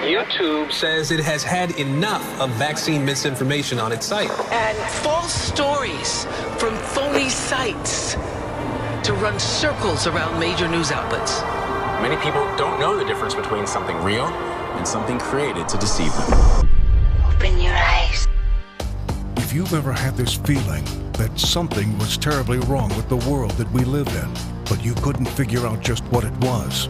YouTube says it has had enough of vaccine misinformation on its site. And false stories from phony sites to run circles around major news outlets. Many people don't know the difference between something real and something created to deceive them. Open your eyes. If you've ever had this feeling that something was terribly wrong with the world that we live in, but you couldn't figure out just what it was,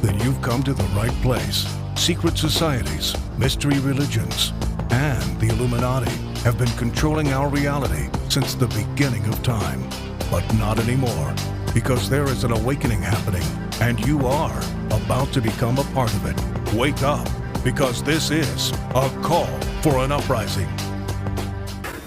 then you've come to the right place. Secret societies, mystery religions, and the Illuminati have been controlling our reality since the beginning of time. But not anymore, because there is an awakening happening, and you are about to become a part of it. Wake up, because this is a call for an uprising.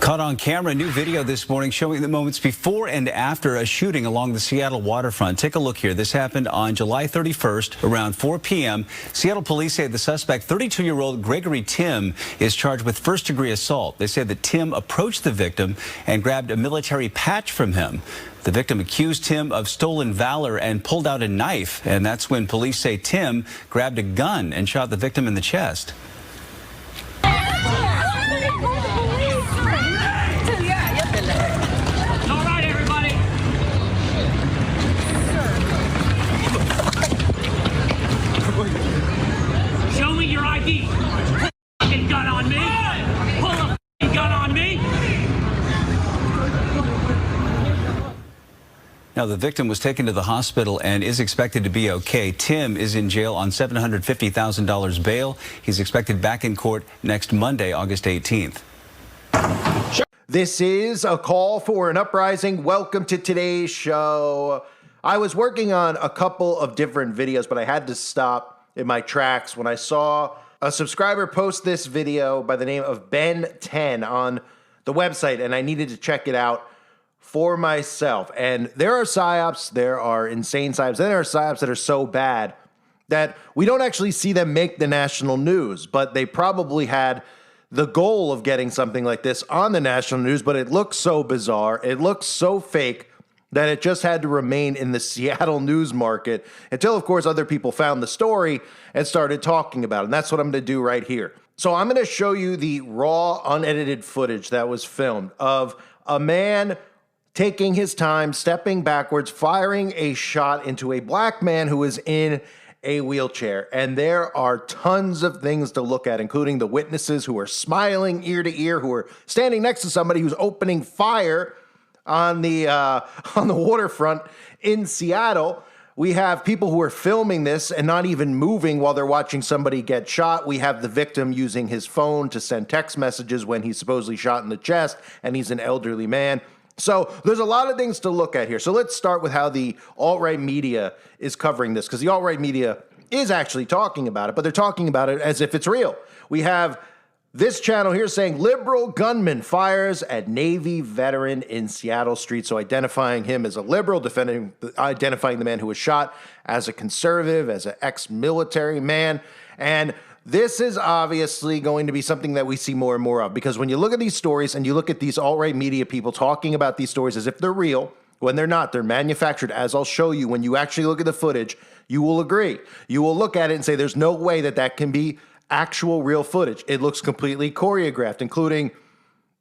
Caught on camera, new video this morning showing the moments before and after a shooting along the Seattle waterfront. Take a look here. This happened on July 31st around 4 p.m. Seattle police say the suspect, 32-year-old Gregory Tim, is charged with first-degree assault. They say that Tim approached the victim and grabbed a military patch from him. The victim accused Tim of stolen valor and pulled out a knife. And that's when police say Tim grabbed a gun and shot the victim in the chest. Show me your ID. Fucking gun on me. Pull a fucking gun on me. Now, the victim was taken to the hospital and is expected to be okay. Tim is in jail on $750,000 bail. He's expected back in court next Monday, August 18th. This is a call for an uprising. Welcome to today's show. I was working on a couple of different videos, but I had to stop in my tracks when I saw a subscriber post this video by the name of Ben10 on the website, and I needed to check it out for myself. And there are psyops, there are insane psyops, and there are psyops that are so bad that we don't actually see them make the national news, but they probably had the goal of getting something like this on the national news, but it looks so bizarre, it looks so fake, that it just had to remain in the Seattle news market until, of course, other people found the story and started talking about it. And that's what I'm going to do right here. So I'm going to show you the raw, unedited footage that was filmed of a man taking his time, stepping backwards, firing a shot into a black man who is in a wheelchair. And there are tons of things to look at, including the witnesses who are smiling ear to ear, who are standing next to somebody who's opening fire on the waterfront in Seattle. We have people who are filming this and not even moving while they're watching somebody get shot. We have the victim using his phone to send text messages when he's supposedly shot in the chest, and he's an elderly man. So there's a lot of things to look at here. So let's start with how the alt-right media is covering this, because the alt-right media is actually talking about it, but they're talking about it as if it's real. We have this channel here saying liberal gunman fires at Navy veteran in Seattle street. So identifying him as a liberal, identifying the man who was shot as a conservative, as an ex-military man. And this is obviously going to be something that we see more and more of, because when you look at these stories and you look at these alt-right media people talking about these stories as if they're real, when they're not, they're manufactured. As I'll show you, when you actually look at the footage, you will agree. You will look at it and say there's no way that that can be actual real footage. It looks completely choreographed, including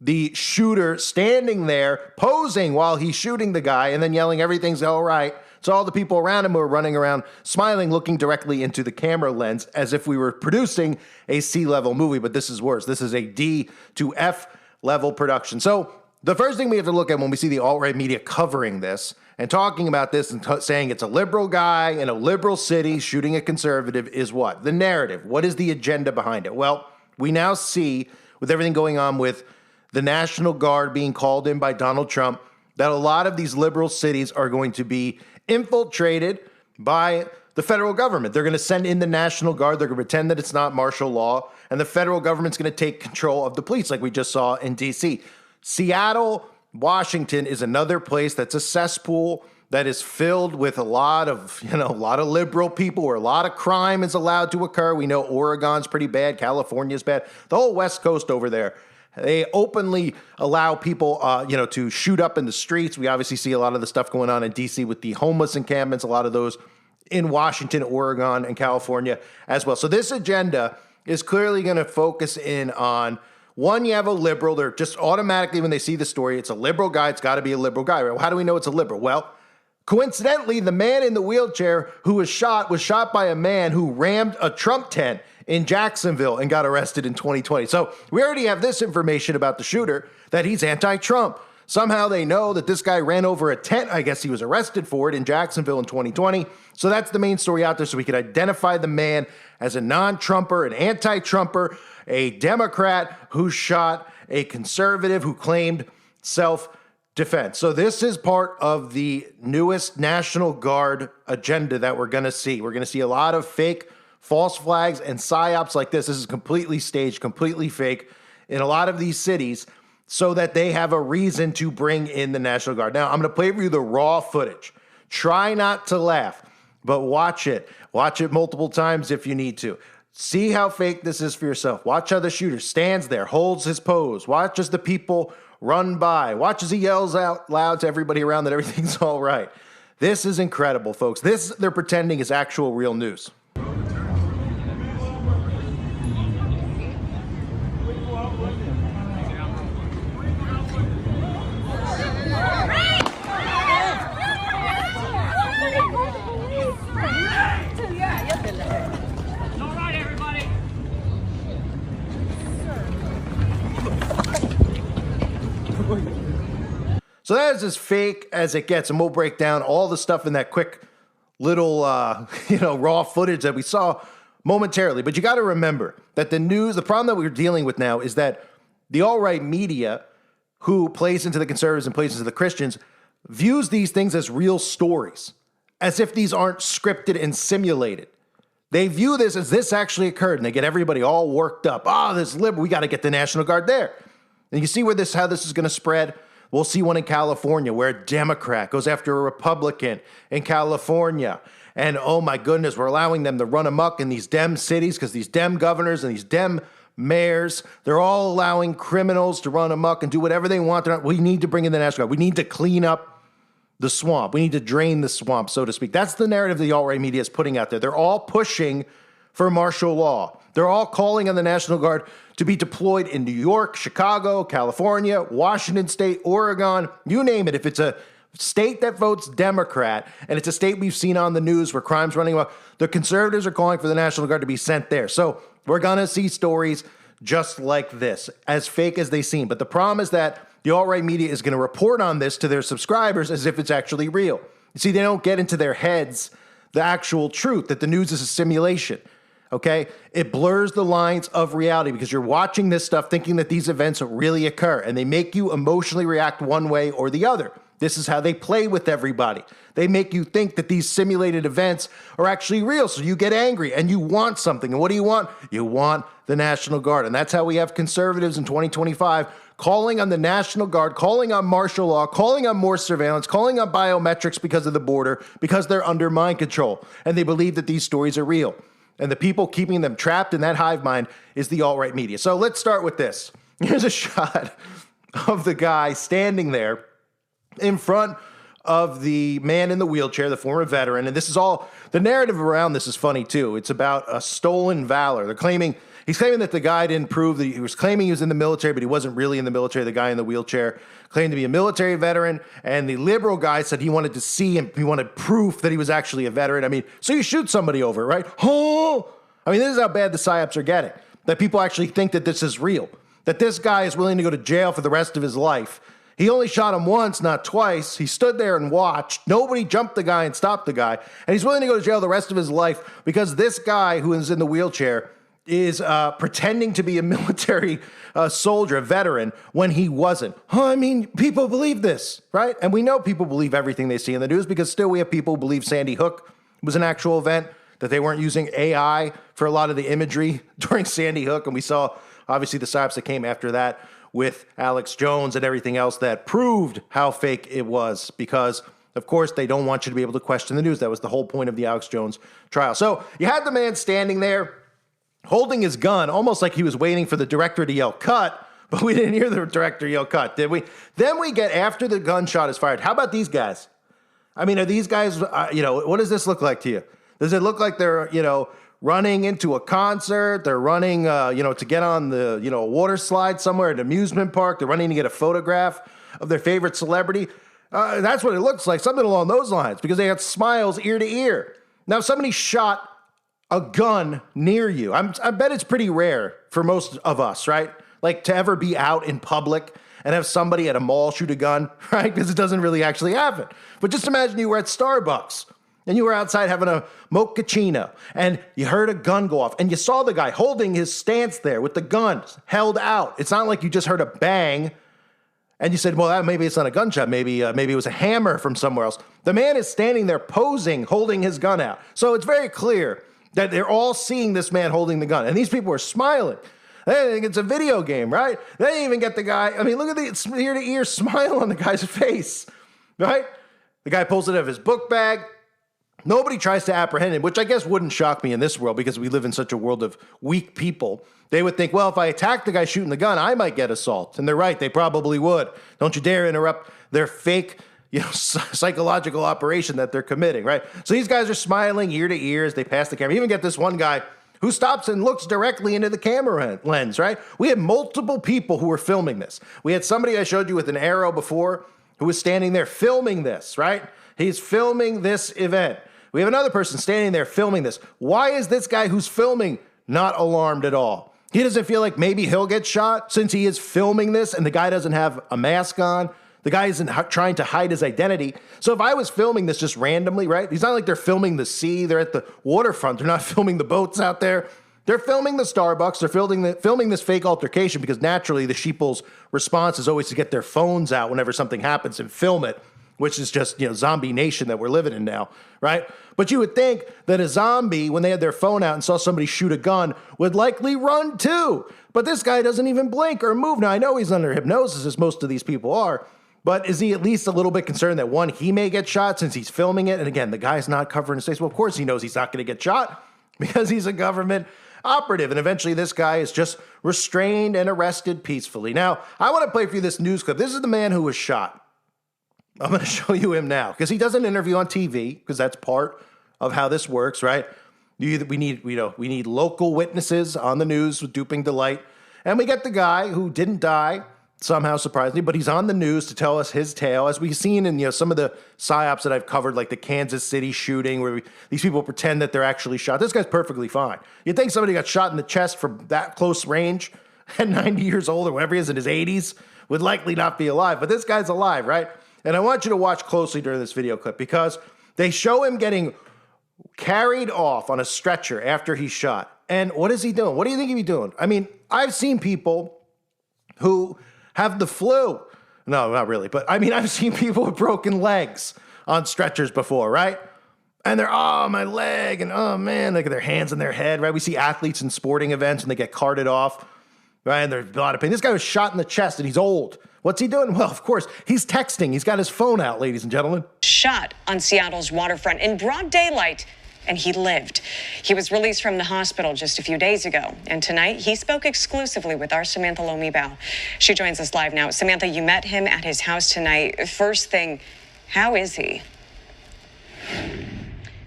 the shooter standing there posing while he's shooting the guy and then yelling everything's all right. So all the people around him were running around smiling, looking directly into the camera lens as if we were producing a C-level movie. But this is worse. This is a D to F level production. So the first thing we have to look at when we see the alt-right media covering this and talking about this and saying it's a liberal guy in a liberal city shooting a conservative is what? The narrative. What is the agenda behind it? Well, we now see, with everything going on with the National Guard being called in by Donald Trump, that a lot of these liberal cities are going to be infiltrated by the federal government. They're going to send in the National Guard. They're going to pretend that it's not martial law, and the federal government's going to take control of the police like we just saw in D.C. Seattle, Washington is another place that's a cesspool that is filled with a lot of liberal people where a lot of crime is allowed to occur. We know Oregon's pretty bad. California's bad. The whole West Coast over there, they openly allow people, to shoot up in the streets. We obviously see a lot of the stuff going on in D.C. with the homeless encampments. A lot of those in Washington, Oregon, and California as well. So this agenda is clearly going to focus in on, one, you have a liberal. They're just automatically, when they see the story, it's a liberal guy. It's got to be a liberal guy. Right? Well, how do we know it's a liberal? Well, coincidentally, the man in the wheelchair who was shot by a man who rammed a Trump tent in Jacksonville and got arrested in 2020. So we already have this information about the shooter, that he's anti-Trump. Somehow they know that this guy ran over a tent. I guess he was arrested for it in Jacksonville in 2020. So that's the main story out there. So we can identify the man as a non-Trumper, an anti-Trumper, a Democrat who shot a conservative who claimed self-defense. So this is part of the newest National Guard agenda that we're going to see. We're going to see a lot of fake false flags and psyops like this. This is completely staged, completely fake in a lot of these cities so that they have a reason to bring in the National Guard. Now, I'm going to play for you the raw footage. Try not to laugh, but watch it. Watch it multiple times if you need to. See how fake this is for yourself. Watch how the shooter stands there, holds his pose. Watch as the people run by. Watch as he yells out loud to everybody around that everything's all right. This is incredible, folks. This, they're pretending, is actual real news. So that is as fake as it gets, and we'll break down all the stuff in that quick little, raw footage that we saw momentarily. But you got to remember that the problem that we're dealing with now is that the alt-right media, who plays into the conservatives and plays into the Christians, views these things as real stories, as if these aren't scripted and simulated. They view this as this actually occurred, and they get everybody all worked up. This liberal, we got to get the National Guard there. And you see how this is going to spread. We'll see one in California where a Democrat goes after a Republican in California. And oh my goodness, we're allowing them to run amok in these Dem cities because these Dem governors and these Dem mayors, they're all allowing criminals to run amok and do whatever they want. We need to bring in the National Guard. We need to clean up the swamp. We need to drain the swamp, so to speak. That's the narrative the alt-right media is putting out there. They're all pushing for martial law. They're all calling on the National Guard to be deployed in New York, Chicago, California, Washington State, Oregon, you name it. If it's a state that votes Democrat, and it's a state we've seen on the news where crime's running amok, the conservatives are calling for the National Guard to be sent there. So we're going to see stories just like this, as fake as they seem. But the problem is that the alt-right media is going to report on this to their subscribers as if it's actually real. You see, they don't get into their heads the actual truth, that the news is a simulation. Okay, it blurs the lines of reality because you're watching this stuff thinking that these events really occur, and they make you emotionally react one way or the other. This is how they play with everybody. They make you think that these simulated events are actually real, so you get angry and you want something. And what do you want? You want the National Guard. And that's how we have conservatives in 2025 calling on the National Guard, calling on martial law, calling on more surveillance, calling on biometrics because of the border, because they're under mind control, and they believe that these stories are real. And the people keeping them trapped in that hive mind is the alt-right media. So let's start with this. Here's a shot of the guy standing there in front of the man in the wheelchair, the former veteran. And this is all, the narrative around this is funny too. It's about a stolen valor. He's claiming that the guy didn't prove that he was claiming he was in the military, but he wasn't really in the military. The guy in the wheelchair claimed to be a military veteran, and the liberal guy said he wanted to see him. He wanted proof that he was actually a veteran. I mean, so you shoot somebody over it, right? Oh! I mean, this is how bad the psyops are getting, that people actually think that this is real, that this guy is willing to go to jail for the rest of his life. He only shot him once, not twice. He stood there and watched. Nobody jumped the guy and stopped the guy. And he's willing to go to jail the rest of his life because this guy who is in the wheelchair is pretending to be a military soldier, a veteran, when he wasn't. I mean, people believe this, right? And we know people believe everything they see in the news because still we have people who believe Sandy Hook was an actual event, that they weren't using AI for a lot of the imagery during Sandy Hook. And we saw, obviously, the psyops that came after that with Alex Jones and everything else that proved how fake it was because, of course, they don't want you to be able to question the news. That was the whole point of the Alex Jones trial. So you had the man standing there holding his gun, almost like he was waiting for the director to yell, cut, but we didn't hear the director yell, cut, did we? Then we get, after the gunshot is fired, how about these guys? I mean, are these guys, what does this look like to you? Does it look like they're, running into a concert? They're running, to get on the, a water slide somewhere at an amusement park. They're running to get a photograph of their favorite celebrity. That's what it looks like, something along those lines, because they got smiles ear to ear. Now, if somebody shot a gun near you, I bet it's pretty rare for most of us, right? Like to ever be out in public and have somebody at a mall shoot a gun, right? Because it doesn't really actually happen. But just imagine you were at Starbucks and you were outside having a mochaccino and you heard a gun go off and you saw the guy holding his stance there with the gun held out. It's not like you just heard a bang and you said, well, maybe it's not a gunshot. Maybe it was a hammer from somewhere else. The man is standing there posing, holding his gun out. So it's very clear that they're all seeing this man holding the gun. And these people are smiling. They think it's a video game, right? They didn't even get the guy. I mean, look at the ear-to-ear smile on the guy's face, right? The guy pulls it out of his book bag. Nobody tries to apprehend him, which I guess wouldn't shock me in this world because we live in such a world of weak people. They would think, well, if I attack the guy shooting the gun, I might get assault. And they're right. They probably would. Don't you dare interrupt their fake, psychological operation that they're committing, right? So these guys are smiling ear to ear as they pass the camera. You even get this one guy who stops and looks directly into the camera lens, right? We had multiple people who were filming this. We had somebody I showed you with an arrow before who was standing there filming this, right? He's filming this event. We have another person standing there filming this. Why is this guy who's filming not alarmed at all? He doesn't feel like maybe he'll get shot since he is filming this and the guy doesn't have a mask on. The guy isn't trying to hide his identity. So if I was filming this just randomly, right? It's not like they're filming the sea. They're at the waterfront. They're not filming the boats out there. They're filming the Starbucks. They're filming this fake altercation because naturally the sheeple's response is always to get their phones out whenever something happens and film it, which is just, zombie nation that we're living in now, right? But you would think that a zombie, when they had their phone out and saw somebody shoot a gun, would likely run too. But this guy doesn't even blink or move. Now, I know he's under hypnosis, as most of these people are, but is he at least a little bit concerned that, one, he may get shot since he's filming it? And again, the guy's not covering his face. Well, of course he knows he's not going to get shot because he's a government operative. And eventually this guy is just restrained and arrested peacefully. Now, I want to play for you this news clip. This is the man who was shot. I'm going to show you him now because he does an interview on TV because that's part of how this works, right? We need local witnesses on the news with duping delight. And we get the guy who didn't die, somehow surprisingly, but he's on the news to tell us his tale, as we've seen in some of the psyops that I've covered, like the Kansas City shooting, where these people pretend that they're actually shot. This guy's perfectly fine. You'd think somebody got shot in the chest from that close range at 90 years old or whatever he is in his 80s would likely not be alive, but this guy's alive, right? And I want you to watch closely during this video clip because they show him getting carried off on a stretcher after he's shot. And what is he doing? What do you think he'd be doing? I mean, I've seen people who have the flu. No, not really. But I mean, I've seen people with broken legs on stretchers before, right? And they're, oh, my leg. And oh, man, look at their hands in their head, right? We see athletes in sporting events and they get carted off, right? And there's a lot of pain. This guy was shot in the chest and he's old. What's he doing? Well, of course, he's texting. He's got his phone out, ladies and gentlemen. Shot on Seattle's waterfront in broad daylight, and he lived. He was released from the hospital just a few days ago, and tonight he spoke exclusively with our Samantha Lomibao. She joins us live now. Samantha, you met him at his house tonight. First thing, how is he?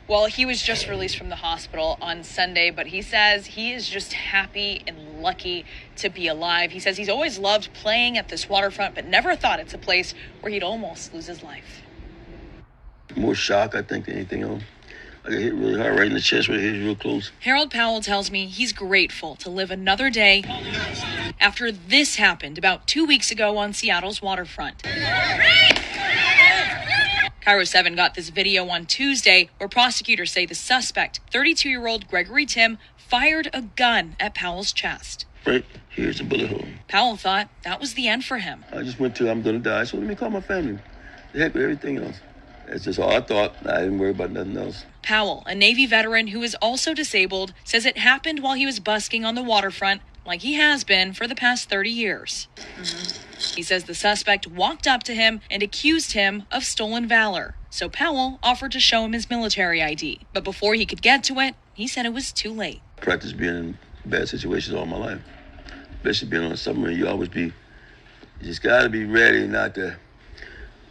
Well, he was just released from the hospital on Sunday, but he says he is just happy and lucky to be alive. He says he's always loved playing at this waterfront, but never thought it's a place where he'd almost lose his life. More shock, I think, than anything else. I got hit really hard right in the chest, right here, real close. Harold Powell tells me he's grateful to live another day after this happened about 2 weeks ago on Seattle's waterfront. Cairo 7 got this video on Tuesday where prosecutors say the suspect, 32-year-old Gregory Tim, fired a gun at Powell's chest. Right here's a bullet hole. Powell thought that was the end for him. I just went to, I'm going to die, so let me call my family. The heck with everything else. That's just all I thought. I didn't worry about nothing else. Powell, a Navy veteran who is also disabled, says it happened while he was busking on the waterfront like he has been for the past 30 years. He says the suspect walked up to him and accused him of stolen valor. So Powell offered to show him his military ID. But before he could get to it, he said it was too late. Practice being in bad situations all my life. Especially being on a submarine, you just got to be ready not to,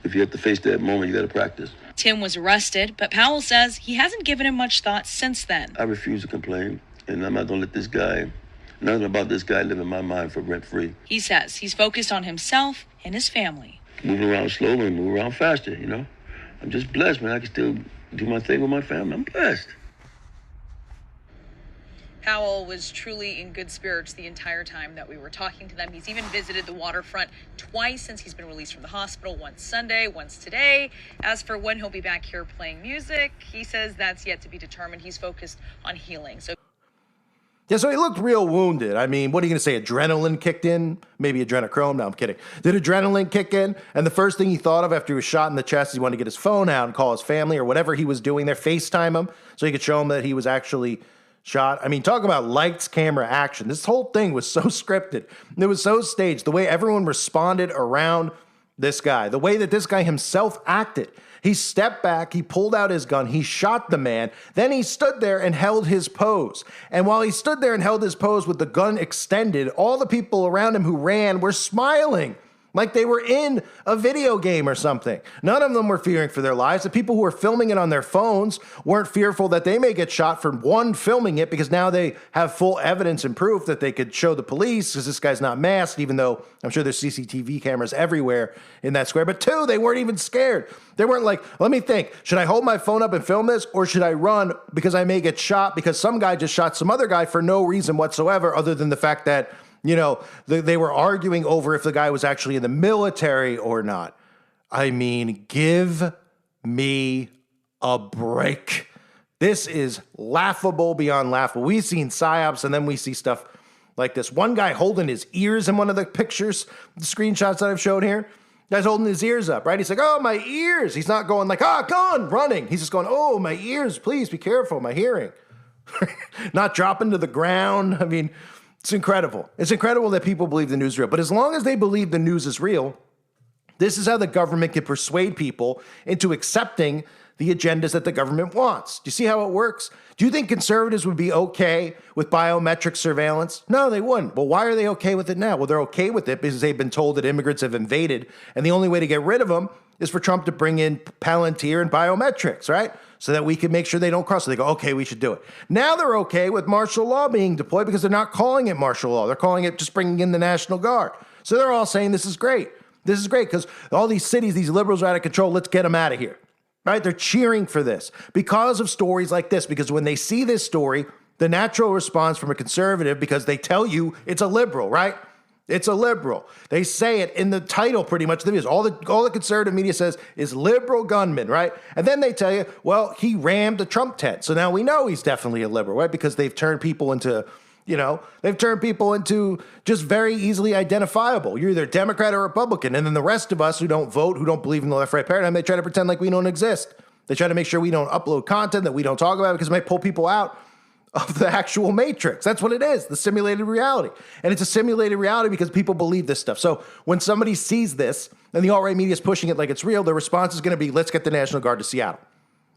if you have to face that moment, you got to practice. Tim was arrested, but Powell says he hasn't given him much thought since then. I refuse to complain, and I'm not going to let this guy, nothing about this guy live in my mind for rent-free. He says he's focused on himself and his family. Move around slower and move around faster, you know? I'm just blessed, man. I can still do my thing with my family. I'm blessed. Powell was truly in good spirits the entire time that we were talking to them. He's even visited the waterfront twice since he's been released from the hospital, once Sunday, once today. As for when he'll be back here playing music, he says that's yet to be determined. He's focused on healing. Yeah, so he looked real wounded. I mean, what are you going to say? Adrenaline kicked in? Maybe adrenochrome? No, I'm kidding. Did adrenaline kick in? And the first thing he thought of after he was shot in the chest is he wanted to get his phone out and call his family or whatever he was doing there, FaceTime him so he could show him that he was actually shot. I mean, talk about lights, camera, action. This whole thing was so scripted. It was so staged. The way everyone responded around this guy, the way that this guy himself acted. He stepped back, he pulled out his gun, he shot the man, then he stood there and held his pose. And while he stood there and held his pose with the gun extended, all the people around him who ran were smiling. Like they were in a video game or something. None of them were fearing for their lives. The people who were filming it on their phones weren't fearful that they may get shot for one, filming it, because now they have full evidence and proof that they could show the police because this guy's not masked, even though I'm sure there's CCTV cameras everywhere in that square. But two, they weren't even scared. They weren't like, let me think, should I hold my phone up and film this, or should I run because I may get shot because some guy just shot some other guy for no reason whatsoever other than the fact that, you know, they were arguing over if the guy was actually in the military or not. I mean, give me a break. This is laughable beyond laughable. We've seen psyops and then we see stuff like this. One guy holding his ears in one of the pictures, the screenshots that I've shown here. Guy's holding his ears up, right? He's like, oh, my ears. He's not going like, gun, running. He's just going, oh, my ears, please be careful, my hearing. Not dropping to the ground. I mean, it's incredible. It's incredible that people believe the news is real. But as long as they believe the news is real, this is how the government can persuade people into accepting the agendas that the government wants. Do you see how it works? Do you think conservatives would be okay with biometric surveillance? No, they wouldn't. Well, why are they okay with it now? Well, they're okay with it because they've been told that immigrants have invaded, and the only way to get rid of them is for Trump to bring in Palantir and biometrics, right? So that we can make sure they don't cross. So they go, okay, we should do it. Now they're okay with martial law being deployed because they're not calling it martial law. They're calling it just bringing in the National Guard. So they're all saying this is great. This is great because all these cities, these liberals are out of control. Let's get them out of here, right? They're cheering for this because of stories like this. Because when they see this story, the natural response from a conservative, because they tell you it's a liberal, right? It's a liberal. They say it in the title pretty much. All the conservative media says is liberal gunman, right? And then they tell you, well, he rammed a Trump tent. So now we know he's definitely a liberal, right? Because they've turned people into, just very easily identifiable. You're either Democrat or Republican. And then the rest of us who don't vote, who don't believe in the left-right paradigm, they try to pretend like we don't exist. They try to make sure we don't upload content that we don't talk about because it might pull people out of the actual matrix. That's what it is, the simulated reality. And it's a simulated reality because people believe this stuff. So when somebody sees this and the alt-right media is pushing it like it's real, their response is going to be, let's get the National Guard to Seattle.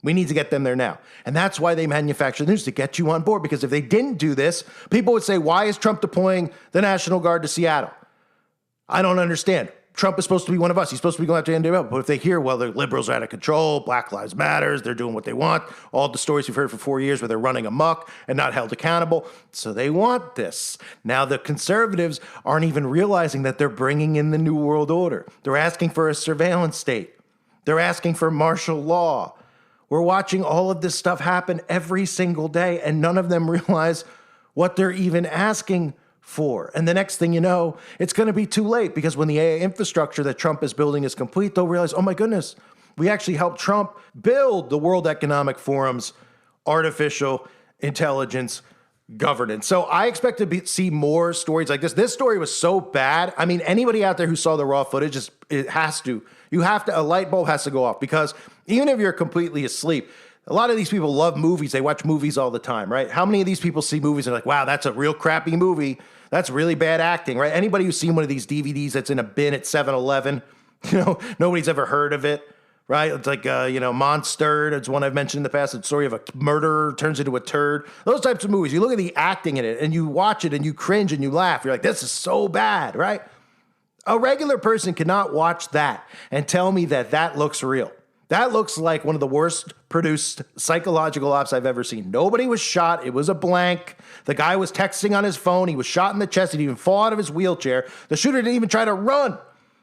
We need to get them there now. And that's why they manufacture the news, to get you on board. Because if they didn't do this, people would say, why is Trump deploying the National Guard to Seattle? I don't understand. Trump is supposed to be one of us. He's supposed to be going after NWO. But if they hear, well, the liberals are out of control, Black Lives Matters, they're doing what they want, all the stories we've heard for 4 years where they're running amok and not held accountable. So they want this. Now the conservatives aren't even realizing that they're bringing in the New World Order. They're asking for a surveillance state. They're asking for martial law. We're watching all of this stuff happen every single day, and none of them realize what they're even asking for. And the next thing you know, it's going to be too late, because when the AI infrastructure that Trump is building is complete, they'll realize, oh my goodness, we actually helped Trump build the World Economic Forum's artificial intelligence governance. So I expect to see more stories like this. This story was so bad. I mean, anybody out there who saw the raw footage, a light bulb has to go off, because even if you're completely asleep, a lot of these people love movies. They watch movies all the time, right? How many of these people see movies and are like, wow, that's a real crappy movie. That's really bad acting, right? Anybody who's seen one of these DVDs that's in a bin at 7-Eleven, nobody's ever heard of it, right? It's like, Monster. It's one I've mentioned in the past. It's a story of a murderer turns into a turd. Those types of movies. You look at the acting in it and you watch it and you cringe and you laugh. You're like, this is so bad, right? A regular person cannot watch that and tell me that that looks real. That looks like one of the worst produced psychological ops I've ever seen. Nobody was shot. It was a blank. The guy was texting on his phone. He was shot in the chest. He didn't even fall out of his wheelchair. The shooter didn't even try to run.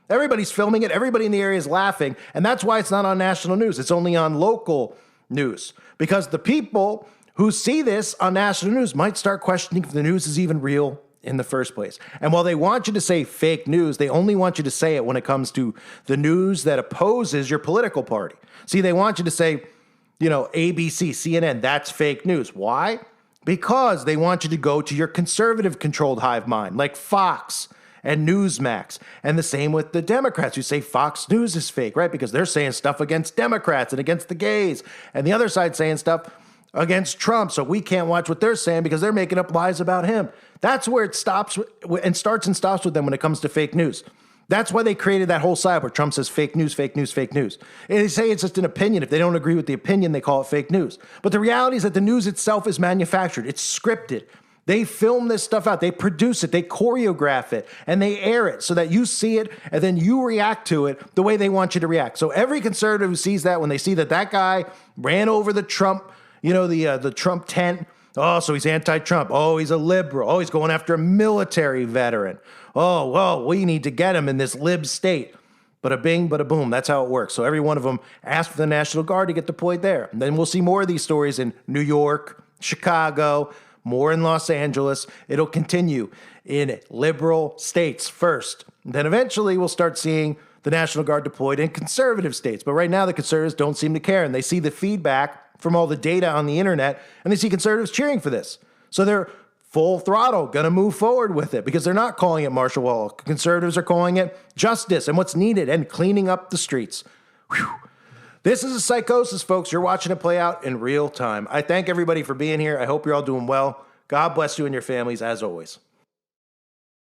Everybody's filming it. Everybody in the area is laughing. And that's why it's not on national news. It's only on local news. Because the people who see this on national news might start questioning if the news is even real in the first place. And while they want you to say fake news, they only want you to say it when it comes to the news that opposes your political party. See, they want you to say, ABC, CNN, that's fake news. Why? Because they want you to go to your conservative-controlled hive mind, like Fox and Newsmax. And the same with the Democrats who say Fox News is fake, right? Because they're saying stuff against Democrats and against the gays. And the other side saying stuff against Trump, so we can't watch what they're saying because they're making up lies about him. That's where it starts and stops with them when it comes to fake news. That's why they created that whole side where Trump says fake news, fake news, fake news. And they say it's just an opinion. If they don't agree with the opinion, they call it fake news. But the reality is that the news itself is manufactured. It's scripted. They film this stuff out. They produce it. They choreograph it. And they air it so that you see it and then you react to it the way they want you to react. So every conservative who sees that, when they see that that guy ran over the Trump, the Trump tent. Oh, so he's anti-Trump. Oh, he's a liberal. Oh, he's going after a military veteran. Oh, well, we need to get him in this lib state. Bada bing, bada boom. That's how it works. So every one of them asked for the National Guard to get deployed there. And then we'll see more of these stories in New York, Chicago, more in Los Angeles. It'll continue in liberal states first. And then eventually we'll start seeing the National Guard deployed in conservative states. But right now the conservatives don't seem to care. And they see the feedback from all the data on the internet, and they see conservatives cheering for this. So they're full throttle, going to move forward with it because they're not calling it martial law. Conservatives are calling it justice and what's needed and cleaning up the streets. Whew. This is a psychosis, folks. You're watching it play out in real time. I thank everybody for being here. I hope you're all doing well. God bless you and your families, as always.